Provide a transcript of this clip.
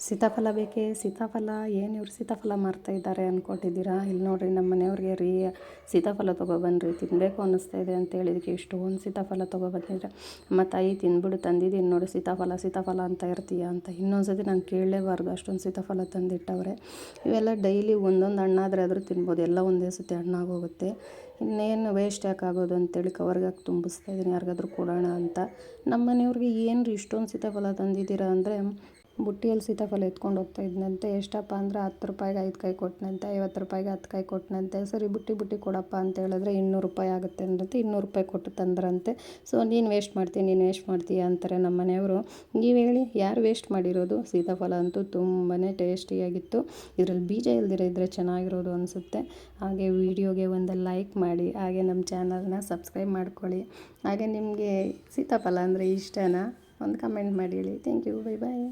ಸೀತಾಫಲ ಬೇಕೇ ಸೀತಾಫಲ ಏನು ಇವ್ರು ಸೀತಾಫಲ ಮಾರ್ತಾ ಇದ್ದಾರೆ ಅಂದ್ಕೊಂಡಿದ್ದೀರಾ? ಇಲ್ಲಿ ನೋಡಿರಿ ನಮ್ಮ ಮನೆಯವ್ರಿಗೆ ರೀ ಸೀತಾಫಲ ತೊಗೊಬನ್ನಿರಿ ತಿನ್ನಬೇಕು ಅನ್ನಿಸ್ತಾ ಇದೆ ಅಂತ ಹೇಳಿದಕ್ಕೆ ಇಷ್ಟೊಂದು ಸೀತಾಫಲ ತೊಗೊಬಂದಿದ್ರೆ ಅಮ್ಮ ತಾಯಿ ತಿಂದ್ಬಿಡು ತಂದಿದ್ದೀನಿ ನೋಡು ಸೀತಾಫಲ ಅಂತ ಇರ್ತೀಯ ಅಂತ. ಇನ್ನೊಂದು ಸತಿ ನಾನು ಕೇಳಲೇಬಾರ್ದು ಅಷ್ಟೊಂದು ಸೀತಾಫಲ ತಂದಿಟ್ಟವ್ರೆ. ಇವೆಲ್ಲ ಡೈಲಿ ಒಂದೊಂದು ಹಣ್ಣಾದರೆ ಆದರೂ ತಿನ್ಬೋದು, ಎಲ್ಲ ಒಂದೇ ಸತಿ ಹಣ್ಣಾಗೋಗುತ್ತೆ. ಇನ್ನೇನು ವೇಸ್ಟ್ ಯಾಕಾಗೋದು ಅಂತೇಳಿ ಕವರ್ಗೆ ಹಾಕಿ ತುಂಬಿಸ್ತಾ ಇದ್ದೀನಿ, ಯಾರಿಗಾದ್ರೂ ಕೊಡೋಣ ಅಂತ. ನಮ್ಮ ಮನೆಯವ್ರಿಗೆ ಏನು ರೀ ಇಷ್ಟೊಂದು ಸೀತಾಫಲ ತಂದಿದ್ದೀರಾ ಅಂದರೆ, ಬುಟ್ಟಿಯಲ್ಲಿ ಸೀತಾಫಲ ಎತ್ಕೊಂಡು ಹೋಗ್ತಾ ಇದ್ನಂತೆ. ಎಷ್ಟಪ್ಪ ಅಂದರೆ 10 ರೂಪಾಯಿಗೆ 5 ಕಾಯಿ ಕೊಟ್ಟನಂತೆ, 50 ರೂಪಾಯಿಗೆ 10 ಕಾಯಿ ಕೊಟ್ಟನಂತೆ. ಸರಿ ಬುಟ್ಟಿ ಕೊಡಪ್ಪ ಅಂತ ಹೇಳಿದ್ರೆ 200 ರೂಪಾಯಿ ಆಗುತ್ತೆ ಅಂದ್ರಂತೆ. 200 ರೂಪಾಯಿ ಕೊಟ್ಟು ತಂದ್ರಂತೆ. ಸೊ ನೀನು ವೇಸ್ಟ್ ಮಾಡ್ತೀಯ ಅಂತಾರೆ ನಮ್ಮ ಮನೆಯವರು. ನೀವು ಹೇಳಿ ಯಾರು ವೇಸ್ಟ್ ಮಾಡಿರೋದು? ಸೀತಾಫಲ ಅಂತೂ ತುಂಬಾ ಟೇಸ್ಟಿಯಾಗಿತ್ತು. ಇದರಲ್ಲಿ ಬೀಜ ಇಲ್ದಿರ ಇದ್ದರೆ ಚೆನ್ನಾಗಿರೋದು ಅನಿಸುತ್ತೆ. ಹಾಗೆ ವಿಡಿಯೋಗೆ ಒಂದು ಲೈಕ್ ಮಾಡಿ, ಹಾಗೆ ನಮ್ಮ ಚಾನಲ್ನ ಸಬ್ಸ್ಕ್ರೈಬ್ ಮಾಡ್ಕೊಳ್ಳಿ. ಹಾಗೆ ನಿಮಗೆ ಸೀತಾಫಲ ಅಂದರೆ ಇಷ್ಟನಾ? ಒಂದು ಕಮೆಂಟ್ ಮಾಡಿ ಹೇಳಿ. Thank you, bye bye.